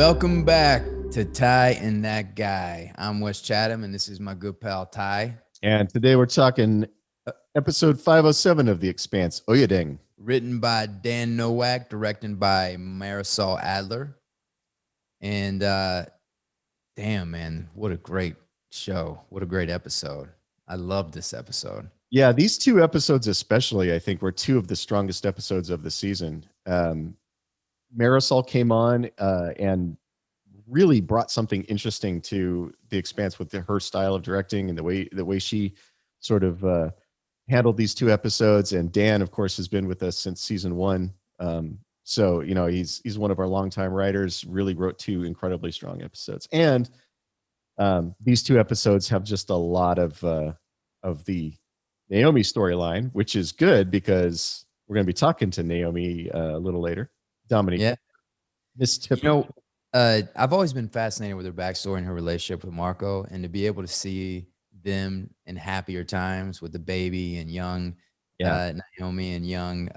Welcome back to Ty and That Guy. I'm Wes Chatham, and this is my good pal Ty. And today we're talking episode 507 of The Expanse, Oyeding. Written by Dan Nowak, directed by Marisol Adler. And damn, man, what a great show. What a great episode. I love this episode. Yeah, these two episodes especially, I think, were two of the strongest episodes of the season. Marisol came on and really brought something interesting to The Expanse with her style of directing and the way she sort of handled these two episodes. And Dan, of course, has been with us since season one. So, you know, he's one of our longtime writers, really wrote two incredibly strong episodes. And these two episodes have just a lot of the Naomi storyline, which is good because we're going to be talking to Naomi a little later. Dominique. Yeah. Miss Tipper. You know, I've always been fascinated with her backstory and her relationship with Marco, and to be able to see them in happier times with the baby and young Naomi and young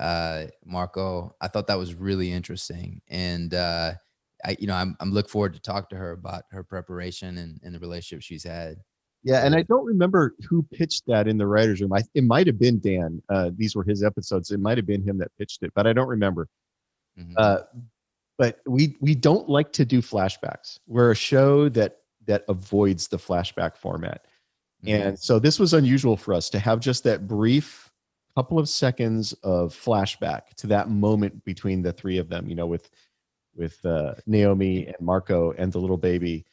Marco, I thought that was really interesting. And I'm looking forward to talk to her about her preparation and the relationship she's had. Yeah, and I don't remember who pitched that in the writer's room. It might have been Dan. These were his episodes. It might have been him that pitched it, but I don't remember. Mm-hmm. But we don't like to do flashbacks. We're a show that avoids the flashback format. Mm-hmm. And so this was unusual for us to have just that brief couple of seconds of flashback to that moment between the three of them, you know, with Naomi and Marco and the little baby.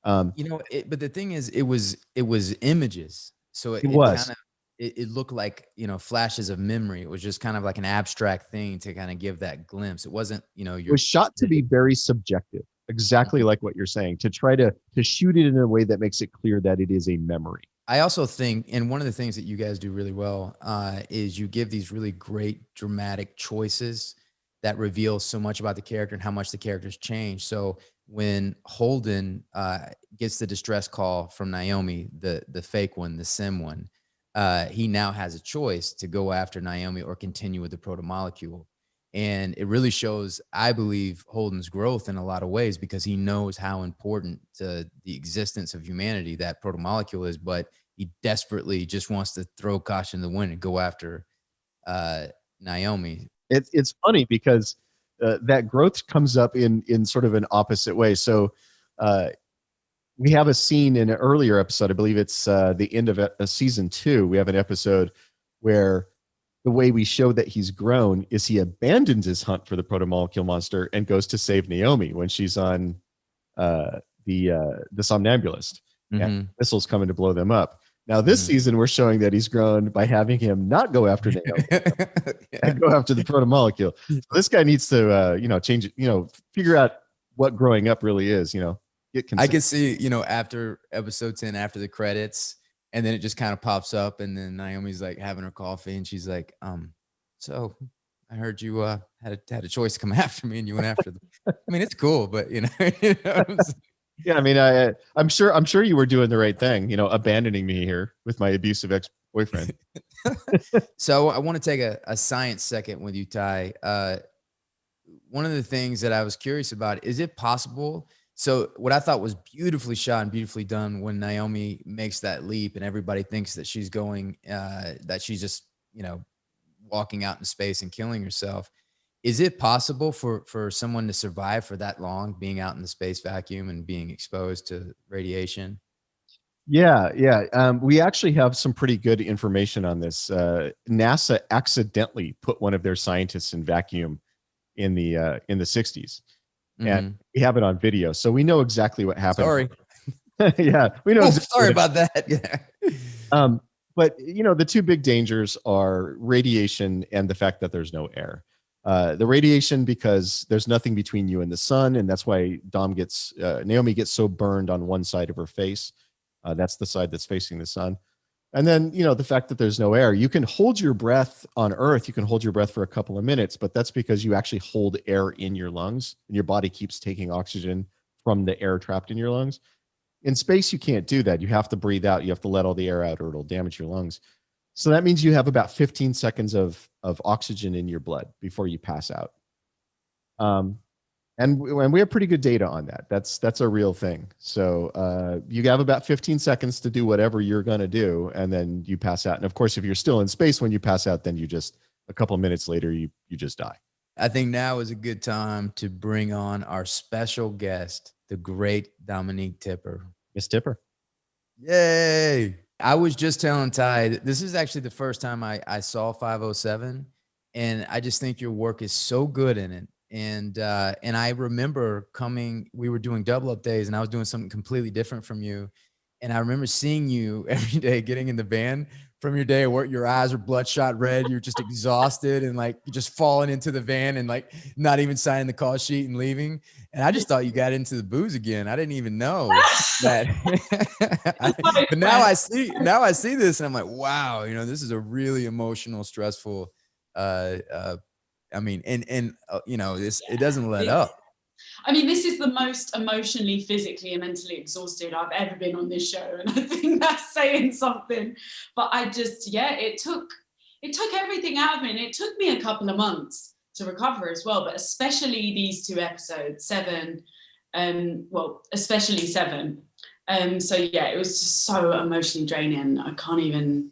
But the thing is, it was images. So it was. It looked like, you know, flashes of memory. It was just kind of like an abstract thing to kind of give that glimpse. It wasn't, you know, it was shot to be very subjective, exactly like what you're saying, to try to shoot it in a way that makes it clear that it is a memory. I also think, and one of the things that you guys do really well is you give these really great dramatic choices that reveal so much about the character and how much the character's changed. So when Holden gets the distress call from Naomi, the fake one, the sim one, he now has a choice to go after Naomi or continue with the proto-molecule. And it really shows, I believe, Holden's growth in a lot of ways, because he knows how important to the existence of humanity that proto-molecule is, but he desperately just wants to throw caution to the wind and go after Naomi. It's funny because that growth comes up in sort of an opposite way. So we have a scene in an earlier episode, I believe it's the end of season 2. We have an episode where the way we show that he's grown is he abandons his hunt for the proto-molecule monster and goes to save Naomi when she's on the somnambulist. Mm-hmm. And missiles coming to blow them up. Now this season we're showing that he's grown by having him not go after Naomi and go after the proto-molecule. So this guy needs to change it, figure out what growing up really is, I can see, after episode 10, after the credits, and then it just kind of pops up, and then Naomi's like having her coffee, and she's like, so I heard you had a choice to come after me, and you went after them. I mean, it's cool, but yeah, I mean, I'm sure you were doing the right thing, abandoning me here with my abusive ex-boyfriend. So I want to take a science second with you, Ty. One of the things that I was curious about, is it possible? So what I thought was beautifully shot and beautifully done when Naomi makes that leap and everybody thinks that she's going, that she's just, walking out in space and killing herself. Is it possible for someone to survive for that long, being out in the space vacuum and being exposed to radiation? Yeah. We actually have some pretty good information on this. NASA accidentally put one of their scientists in vacuum in the 60s. And we have it on video, so we know exactly what happened. Sorry. Yeah, we know. Sorry about that. Yeah. But the two big dangers are radiation and the fact that there's no air. The radiation, because there's nothing between you and the sun, and that's why Naomi gets so burned on one side of her face. That's the side that's facing the sun. And then, the fact that there's no air. You can hold your breath on Earth. You can hold your breath for a couple of minutes, but that's because you actually hold air in your lungs, and your body keeps taking oxygen from the air trapped in your lungs. In space, you can't do that. You have to breathe out. You have to let all the air out, or it'll damage your lungs. So that means you have about 15 seconds of oxygen in your blood before you pass out. And we have pretty good data on that. That's a real thing. So you have about 15 seconds to do whatever you're going to do, and then you pass out. And of course, if you're still in space when you pass out, then you just, a couple of minutes later, you just die. I think now is a good time to bring on our special guest, the great Dominique Tipper. Miss Tipper. Yay. I was just telling Ty, this is actually the first time I saw 507, and I just think your work is so good in it. And I remember we were doing double up days, and I was doing something completely different from you. And I remember seeing you every day getting in the van from your day at work. Your eyes are bloodshot red. You're just exhausted and like you're just falling into the van and like not even signing the call sheet and leaving. And I just thought you got into the booze again. I didn't even know that. But now I see this and I'm like, wow, this is a really emotional, stressful, it doesn't let up. I mean, this is the most emotionally, physically, and mentally exhausted I've ever been on this show. And I think that's saying something. But I just, it took everything out of me. And it took me a couple of months to recover as well. But especially these two episodes, 7, especially 7. It was just so emotionally draining. I can't even,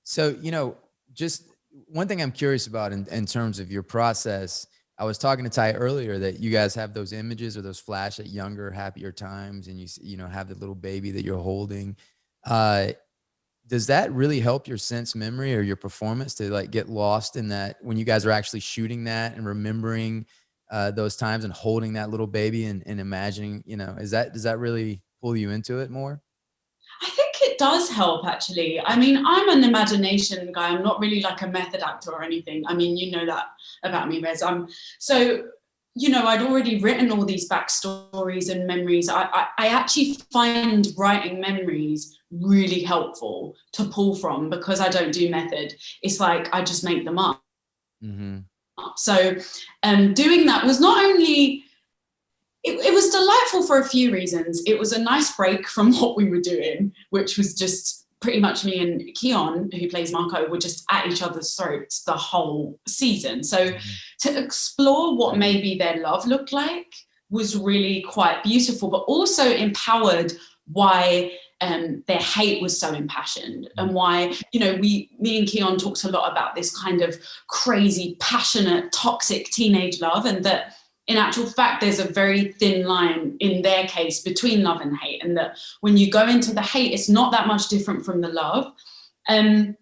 So, just one thing I'm curious about in terms of your process, I was talking to Ty earlier that you guys have those images or those flash at younger, happier times, and you have the little baby that you're holding. Does that really help your sense memory or your performance to like get lost in that when you guys are actually shooting that and remembering those times and holding that little baby and imagining, does that really pull you into it more? I think it does help, actually. I mean, I'm an imagination guy. I'm not really like a method actor or anything. I mean, you know that about me, Wes. I'd already written all these backstories and memories. I actually find writing memories really helpful to pull from because I don't do method. It's like I just make them up. Mm-hmm. So doing that was not only... It was delightful for a few reasons. It was a nice break from what we were doing, which was just pretty much me and Keon, who plays Marco, were just at each other's throats the whole season. So to explore what maybe their love looked like was really quite beautiful, but also empowered why their hate was so impassioned and why, me and Keon talked a lot about this kind of crazy, passionate, toxic teenage love, and that in actual fact, there's a very thin line in their case between love and hate, and that when you go into the hate, it's not that much different from the love. And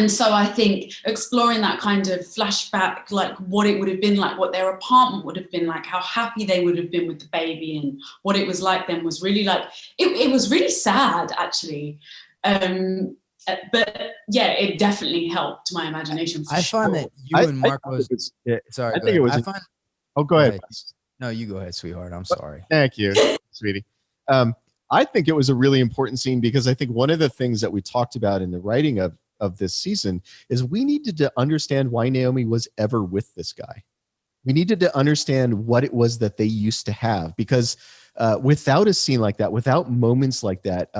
so I think exploring that kind of flashback, like what it would have been like, what their apartment would have been like, how happy they would have been with the baby and what it was like then was really like, it was really sad, actually. But it definitely helped my imagination. I find that you and Marco's... Sorry, I think it was... Oh, go ahead. No, you go ahead, sweetheart. I'm sorry. Thank you, sweetie. I think it was a really important scene because I think one of the things that we talked about in the writing of this season is we needed to understand why Naomi was ever with this guy. We needed to understand what it was that they used to have, because without a scene like that, without moments like that,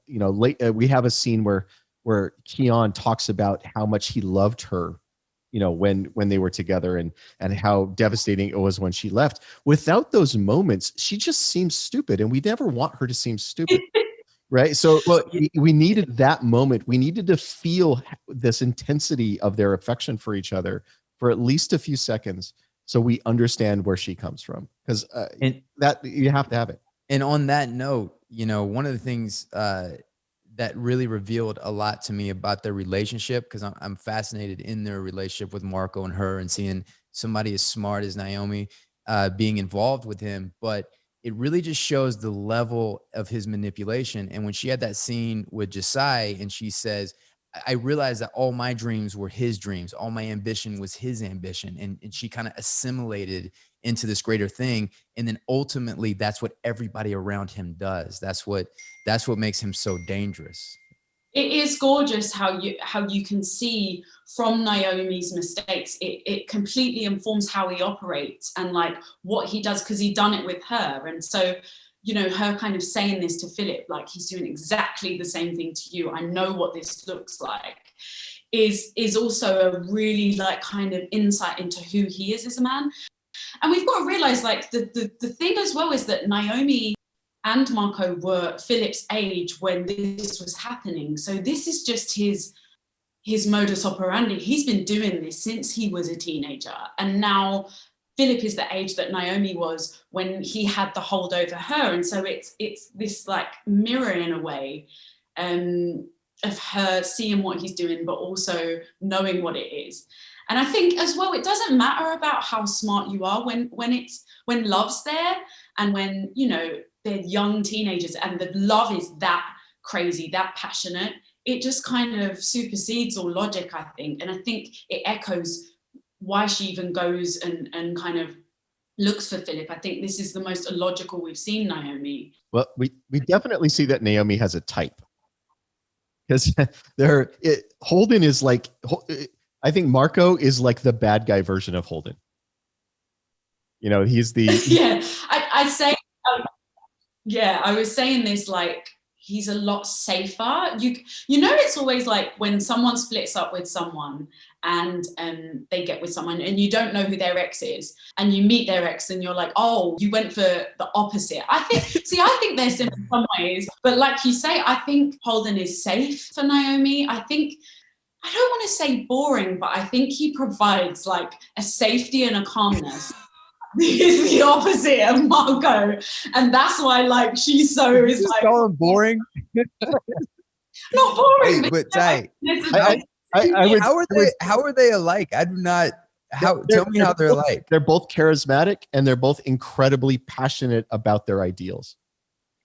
we have a scene where Keon talks about how much he loved her, when they were together and how devastating it was when she left. Without those moments, she just seems stupid, and we never want her to seem stupid. Right. So we needed that moment. We needed to feel this intensity of their affection for each other for at least a few seconds so we understand where she comes from, because that you have to have it. And on that note, one of the things that really revealed a lot to me about their relationship, because I'm fascinated in their relationship with Marco and her, and seeing somebody as smart as Naomi being involved with him. But it really just shows the level of his manipulation. And when she had that scene with Josiah and she says, I realized that all my dreams were his dreams, all my ambition was his ambition. And she kind of assimilated into this greater thing. And then ultimately that's what everybody around him does. That's what makes him so dangerous. It is gorgeous how you can see from Naomi's mistakes. It completely informs how he operates and like what he does, because he'd done it with her. And so, her kind of saying this to Philip, like he's doing exactly the same thing to you, I know what this looks like, is also a really like kind of insight into who he is as a man. And we've got to realize, like, the thing as well is that Naomi and Marco were Philip's age when this was happening. So this is just his modus operandi. He's been doing this since he was a teenager. And now Philip is the age that Naomi was when he had the hold over her. And so it's this like mirror in a way of her seeing what he's doing, but also knowing what it is. And I think as well, it doesn't matter about how smart you are when love's there and when, you know, they're young teenagers and the love is that crazy, that passionate. It just kind of supersedes all logic, I think. And I think it echoes why she even goes and kind of looks for Philip. I think this is the most illogical we've seen Naomi. Well, we definitely see that Naomi has a type. Because Holden is like, I think Marco is like the bad guy version of Holden. You know, he's the... Yeah, I'd say, I was saying this, like, he's a lot safer. You know, it's always like when someone splits up with someone and they get with someone and you don't know who their ex is and you meet their ex and you're like, oh, you went for the opposite. I think they're similar in some ways, but like you say, I think Holden is safe for Naomi. I don't want to say boring, but I think he provides like a safety and a calmness. He's the opposite of Marco, and that's why like she's so is like call him boring. Not boring, hey, but tight. How are they alike? I do not. Tell me how they're alike. They're both charismatic and they're both incredibly passionate about their ideals.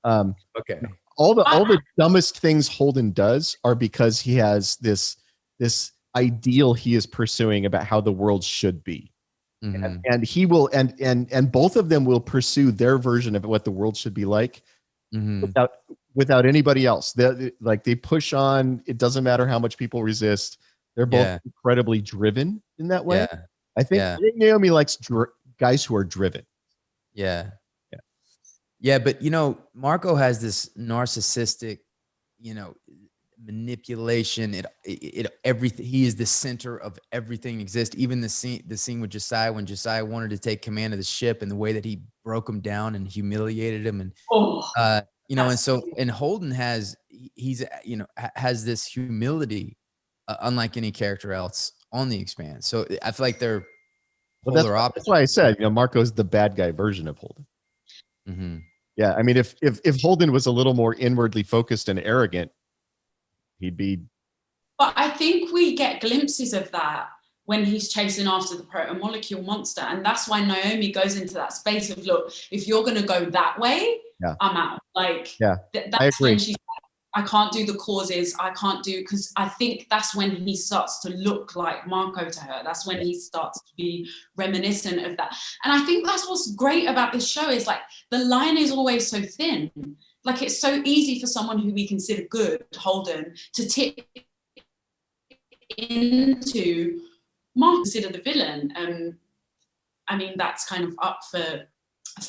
Okay. All the dumbest things Holden does are because he has this ideal he is pursuing about how the world should be. Mm-hmm. And he will, and both of them will pursue their version of what the world should be like, mm-hmm. without anybody else. They push on. It doesn't matter how much people resist. They're both incredibly driven in that way. Yeah. I think Naomi likes guys who are driven. Yeah. Yeah. But, you know, Marco has this narcissistic, you know, manipulation. Everything. He is the center of everything that exists. Even the scene with Josiah, when Josiah wanted to take command of the ship, and the way that he broke him down and humiliated him, and you know, and so, and Holden has this humility, unlike any character else on the Expanse. So I feel like they're polar opposites. That's why I said, you know, Marco's the bad guy version of Holden. Mm-hmm. Yeah, I mean, if Holden was a little more inwardly focused and arrogant, he'd be. But I think we get glimpses of that when he's chasing after the proto-molecule monster. And that's why Naomi goes into that space of, look, if you're going to go that way, I'm out. Like, that's when she's like, I can't do the causes. I can't do, because I think that's when he starts to look like Marco to her. That's when he starts to be reminiscent of that. And I think that's what's great about this show is like the line is always so thin. Like, it's so easy for someone who we consider good, Holden, to tip into Mark, consider the villain. I mean, that's kind of up for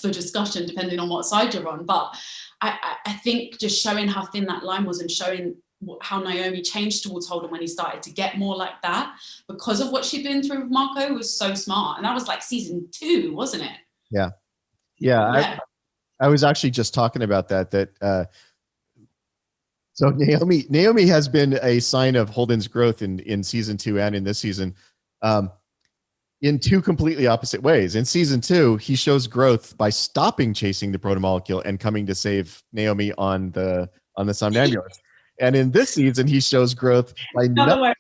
discussion, depending on what side you're on. But I think just showing how thin that line was and showing how Naomi changed towards Holden when he started to get more like that because of what she'd been through with Marco was so smart. And that was like season 2, wasn't it? Yeah. I was actually just talking about that so Naomi has been a sign of Holden's growth in season 2 and in this season, in 2 completely opposite ways. In season 2, he shows growth by stopping chasing the protomolecule and coming to save Naomi on the somnambulist. And in this season, he shows growth by not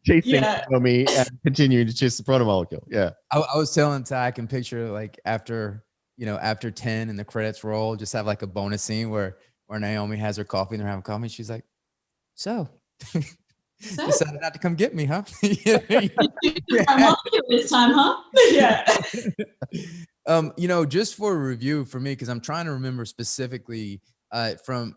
chasing Naomi and continuing to chase the protomolecule. Yeah. I was telling Ty, I can picture like after 10 and the credits roll, just have like a bonus scene where Naomi has her coffee and they're having coffee. She's like, so decided not to come get me, huh? This time, huh? Yeah. You know, just for a review for me, because I'm trying to remember specifically from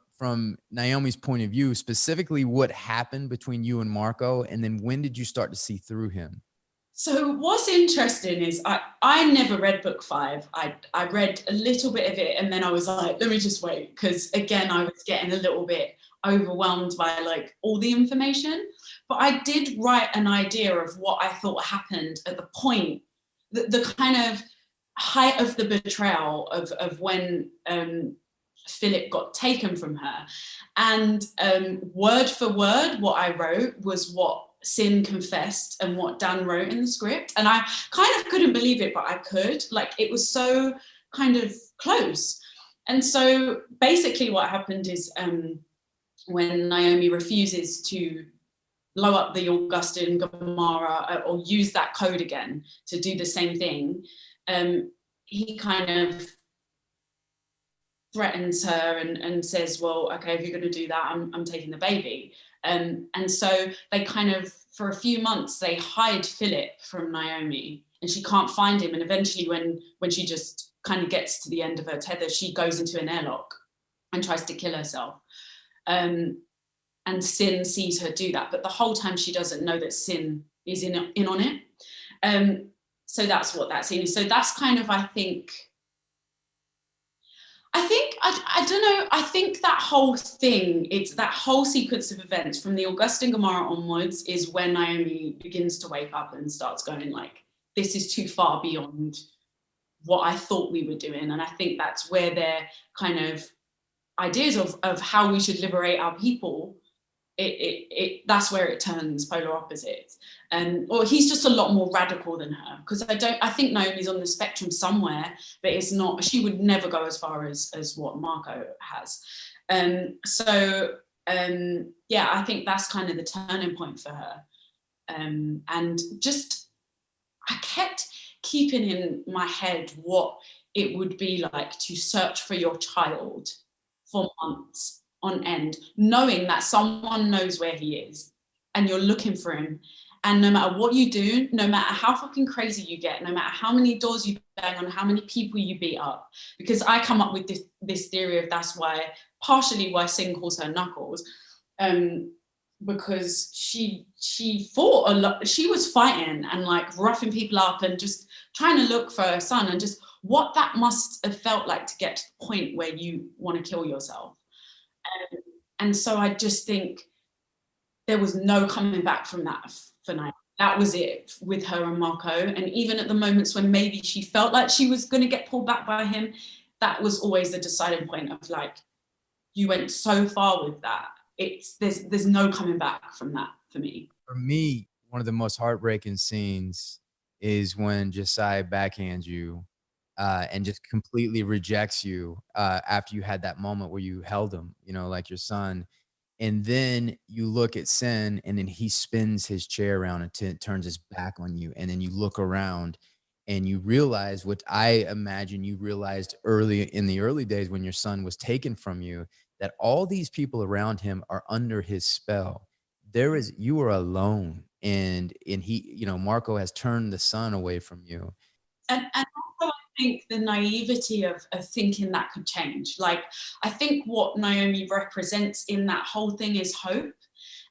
Naomi's point of view, specifically what happened between you and Marco, and then when did you start to see through him? So what's interesting is I never read book 5. I read a little bit of it and then I was like, let me just wait. Because again, I was getting a little bit overwhelmed by like all the information. But I did write an idea of what I thought happened at the point, the kind of height of the betrayal of when Philip got taken from her. And word for word, what I wrote was what Sin confessed and what Dan wrote in the script. And I kind of couldn't believe it, but I could. Like, it was so kind of close. And so basically what happened is when Naomi refuses to blow up the Augustin Gamara or use that code again to do the same thing, he kind of threatens her and says, well, okay, if you're going to do that, I'm taking the baby. And so they kind of, for a few months, they hide Philip from Naomi, and she can't find him. And eventually when she just kind of gets to the end of her tether, she goes into an airlock and tries to kill herself. And Sin sees her do that, but the whole time she doesn't know that Sin is in on it. So that's what that scene is. So that's kind of, I don't know, I think that whole thing, it's that whole sequence of events from the Augustin Gamara onwards is when Naomi begins to wake up and starts going like, this is too far beyond what I thought we were doing. And I think that's where their kind of ideas of how we should liberate our people, that's where it turns polar opposites. Or he's just a lot more radical than her, because I think Naomi's on the spectrum somewhere, but it's not, she would never go as far as what Marco has. Yeah, I think that's kind of the turning point for her. And just, I kept keeping in my head what it would be like to search for your child for months on end, knowing that someone knows where he is and you're looking for him. And no matter what you do, no matter how fucking crazy you get, no matter how many doors you bang on, how many people you beat up, because I come up with this theory of that's why, partially why Sin calls her Knuckles, because she fought a lot. She was fighting and like roughing people up and just trying to look for her son, and just what that must have felt like to get to the point where you want to kill yourself. And so I just think there was no coming back from that for Naomi. That was it with her and Marco. And even at the moments when maybe she felt like she was going to get pulled back by him, that was always the deciding point of like, you went so far with that. There's no coming back from that for me. For me, one of the most heartbreaking scenes is when Josiah backhands you and just completely rejects you after you had that moment where you held him, you know, like your son. And then you look at Sin, and then he spins his chair around and turns his back on you. And then you look around and you realize what I imagine you realized in the early days when your son was taken from you, that all these people around him are under his spell. You are alone. And he, you know, Marco has turned the sun away from you. And also I think the naivety of thinking that could change. Like, I think what Naomi represents in that whole thing is hope.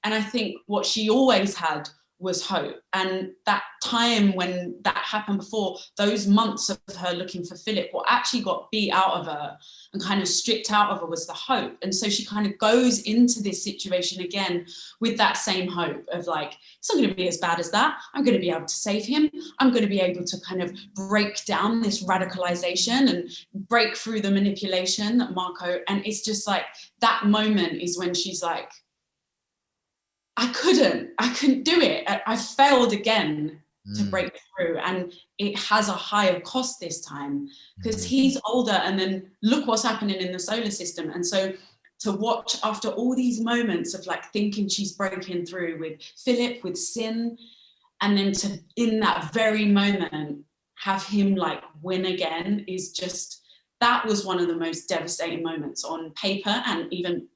And I think what she always had was hope. And that time when that happened before, those months of her looking for Philip, what actually got beat out of her and kind of stripped out of her was the hope. And so she kind of goes into this situation again with that same hope of like, it's not going to be as bad as that. I'm going to be able to save him. I'm going to be able to kind of break down this radicalization and break through the manipulation that Marco, and it's just like that moment is when she's like, I couldn't do it. I failed again to break through, and it has a higher cost this time because he's older, and then look what's happening in the solar system. And so to watch after all these moments of like thinking she's breaking through with Philip, with Sin, and then to in that very moment have him like win again is just, that was one of the most devastating moments on paper, and even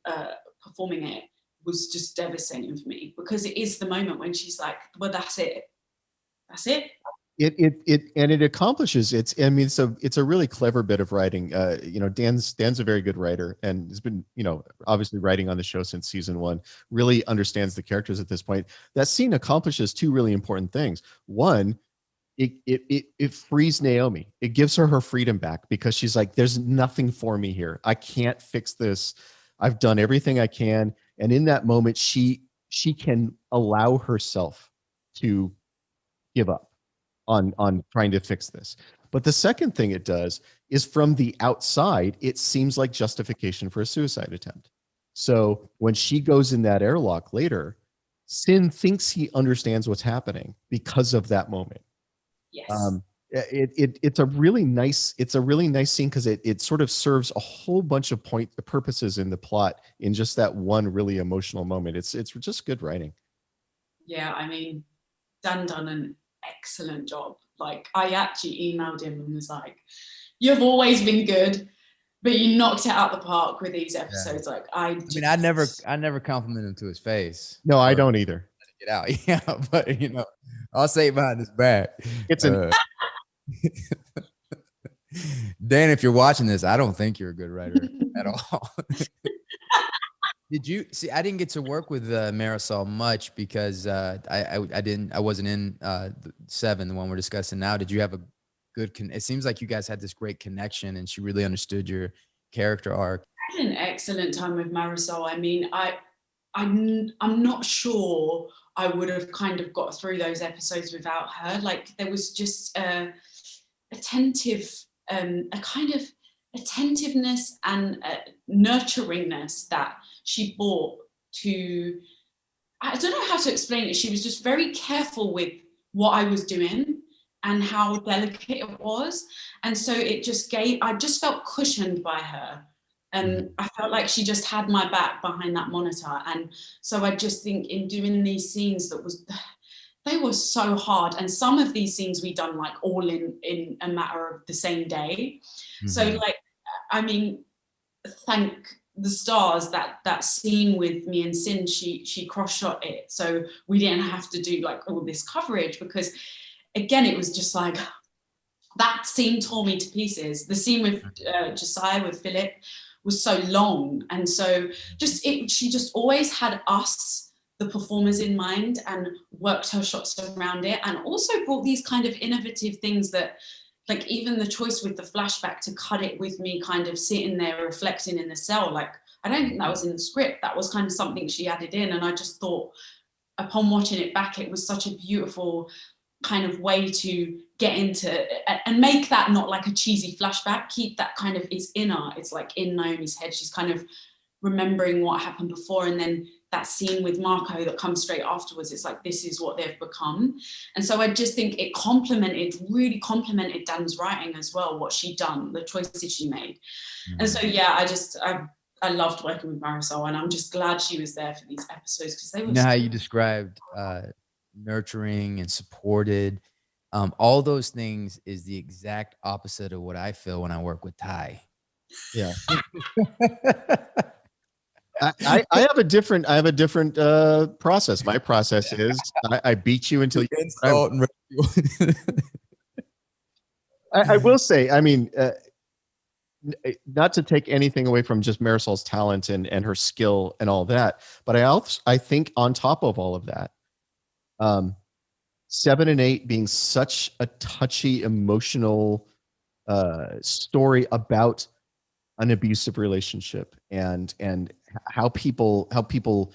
performing it was just devastating for me, because it is the moment when she's like, well, that's it. It accomplishes it's a really clever bit of writing. You know, Dan's a very good writer and has been, you know, obviously writing on the show since season 1, really understands the characters at this point. That scene accomplishes 2 really important things. One, it frees Naomi. It gives her freedom back, because she's like, there's nothing for me here. I can't fix this. I've done everything I can. And in that moment, she can allow herself to give up on trying to fix this. But the second thing it does is, from the outside, it seems like justification for a suicide attempt. So when she goes in that airlock later, Sin thinks he understands what's happening because of that moment. Yes. It's a really nice scene, because it sort of serves a whole bunch of purposes in the plot in just that one really emotional moment. It's just good writing. Yeah, I mean, Dan done an excellent job. Like, I actually emailed him and was like, "You've always been good, but you knocked it out the park with these episodes." Yeah. Like, I mean, I never compliment him to his face. No, I don't either. Get out, yeah. But you know, I'll say it behind his back. It's an. Dan, if you're watching this, I don't think you're a good writer at all. Did you see? I didn't get to work with Marisol much because I wasn't in the 7, the one we're discussing now. Did you have a good? It seems like you guys had this great connection, and she really understood your character arc. I had an excellent time with Marisol. I mean, I'm not sure I would have kind of got through those episodes without her. Like, there was just a kind of attentiveness and nurturingness that she brought to, I don't know how to explain it. She was just very careful with what I was doing and how delicate it was. And so I just felt cushioned by her. And I felt like she just had my back behind that monitor. And so I just think, in doing these scenes, they were so hard. And some of these scenes we done like all in a matter of the same day. Mm-hmm. So like, I mean, thank the stars that scene with me and Sin, she cross-shot it. So we didn't have to do like all this coverage, because again, it was just like, that scene tore me to pieces. The scene with Josiah, with Philip, was so long. And so she just always had us, the performers, in mind, and worked her shots around it, and also brought these kind of innovative things that, like, even the choice with the flashback to cut it with me kind of sitting there reflecting in the cell, like, I don't think that was in the script. That was kind of something she added in. And I just thought, upon watching it back, it was such a beautiful kind of way to get into and make that not like a cheesy flashback. Keep that kind of, it's inner, it's like in Naomi's head. She's kind of remembering what happened before, and then that scene with Marco that comes straight afterwards, it's like, this is what they've become. And so I just think it really complemented Dan's writing as well, what she'd done, the choices she made. Mm-hmm. And so yeah, I loved working with Marisol, and I'm just glad she was there for these episodes, because they were. You know how you described nurturing and supported, all those things is the exact opposite of what I feel when I work with Ty. Yeah. I have a different process. My process is I beat you until you insult. I will say, I mean, not to take anything away from just Marisol's talent and her skill and all that, but I think on top of all of that, 7 and 8 being such a touchy, emotional story about an abusive relationship and how people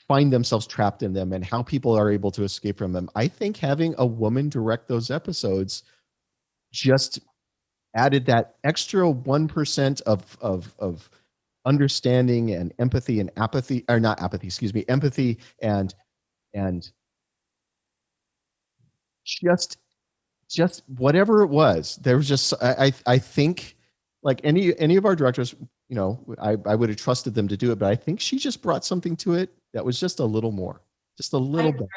find themselves trapped in them and how people are able to escape from them. I think having a woman direct those episodes just added that extra 1% of understanding and empathy and apathy, or not apathy, excuse me, empathy and just whatever it was. There was just, I think, like any of our directors, you know, I would have trusted them to do it, but I think she just brought something to it that was just a little more, just a little bit.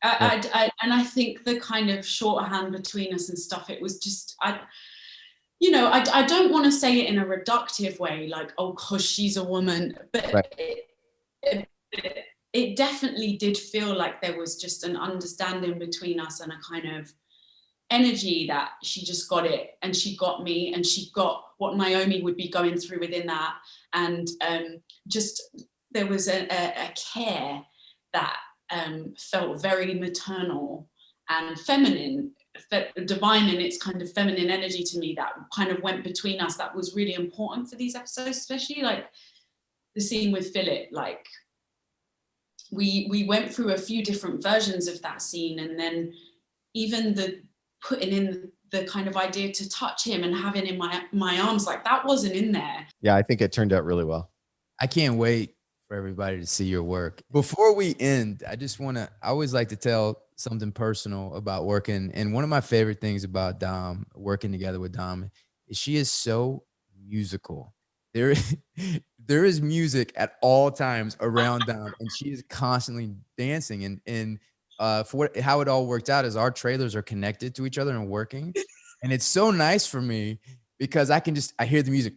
And I think the kind of shorthand between us and stuff, it was just, I don't want to say it in a reductive way, like, oh, because she's a woman, but right. It definitely did feel like there was just an understanding between us and a kind of energy that she just got it, and she got me, and she got what Naomi would be going through within that, and just there was a care that felt very maternal and feminine, divine in its kind of feminine energy to me, that kind of went between us, that was really important for these episodes, especially like the scene with Philip. Like we went through a few different versions of that scene, and then even the putting in the kind of idea to touch him and have him in my arms, like that wasn't in there. Yeah, I think it turned out really well. I can't wait for everybody to see your work. Before we end, I always like to tell something personal about working. And one of my favorite things about Dom, working together with Dom, is she is so musical. There is music at all times around Dom, and she is constantly dancing. And how it all worked out is our trailers are connected to each other and working. And it's so nice for me because I hear the music,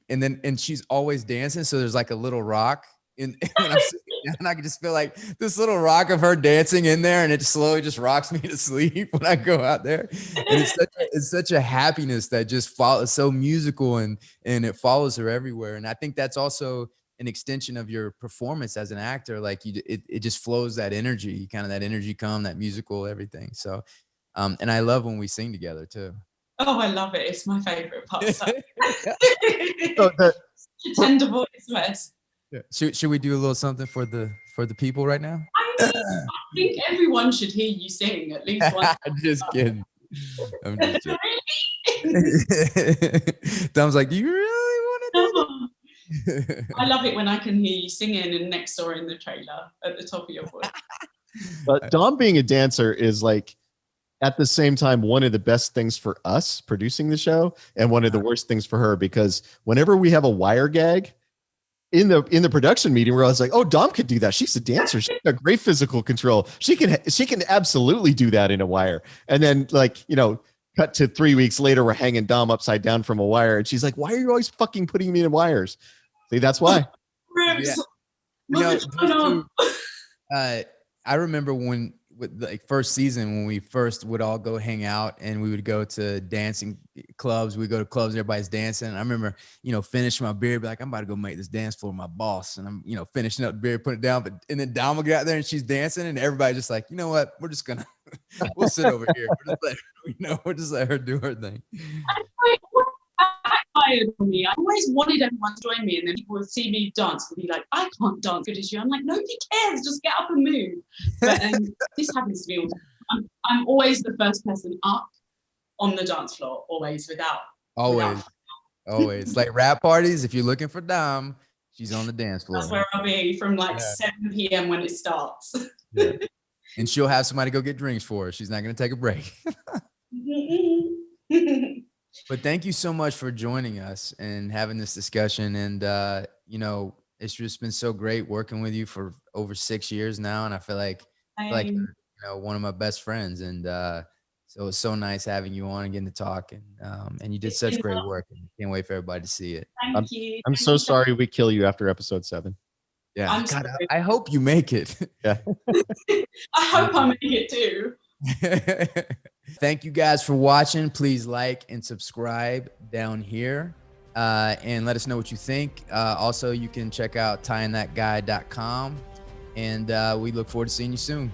and she's always dancing. So there's like a little rock when I'm sitting down, I can just feel like this little rock of her dancing in there, and it slowly just rocks me to sleep when I go out there. And it's such a happiness that just follows, so musical, and it follows her everywhere. And I think that's also an extension of your performance as an actor. Like it just flows, that energy, kind of that energy that musical, everything. So, and I love when we sing together too. Oh, I love it. It's my favorite part. Tender voice, Wes. Yeah. Should we do a little something for the people right now? I think everyone should hear you sing at least once. I'm just kidding. Dom's like, do you really want to do that? I love it when I can hear you singing and next door in the trailer at the top of your voice. But Dom being a dancer is like, at the same time, one of the best things for us producing the show, and one of the worst things for her, because whenever we have a wire gag in the production meeting, where I was like, oh, Dom could do that. She's a dancer. She's got great physical control. She can absolutely do that in a wire. And then, like, cut to 3 weeks later, we're hanging Dom upside down from a wire, and she's like, why are you always fucking putting me in wires? See, that's why. Yeah. I remember with the first season, when we first would all go hang out, and we would go to dancing clubs. We go to clubs, everybody's dancing. I remember, finishing my beer, be like, I'm about to go make this dance floor my boss. And I'm, finishing up the beer, put it down. And then Dom will get out there and she's dancing, and everybody's just like, you know what? We're just gonna, we'll sit over here. We'll just let her do her thing. On me. I always wanted everyone to join me, and then people would see me dance and be like, I can't dance good as you. I'm like, nobody cares, just get up and move. But this happens to me all the time. I'm always the first person up on the dance floor, always. Like rap parties, if you're looking for Dom, she's on the dance floor. That's where I'll be from 7 p.m. when it starts. Yeah. And she'll have somebody go get drinks for her. She's not going to take a break. But thank you so much for joining us and having this discussion. And, it's just been so great working with you for over 6 years now. And I feel like you're, one of my best friends. And so it's so nice having you on and getting to talk. And you did such great work. And can't wait for everybody to see it. Thank you. I'm so sorry we kill you after episode 7. Yeah. God, I hope you make it. Yeah. I hope I make it too. Thank you guys for watching. Please like and subscribe down here, and let us know what you think. Also, you can check out tyingthatguy.com, and we look forward to seeing you soon.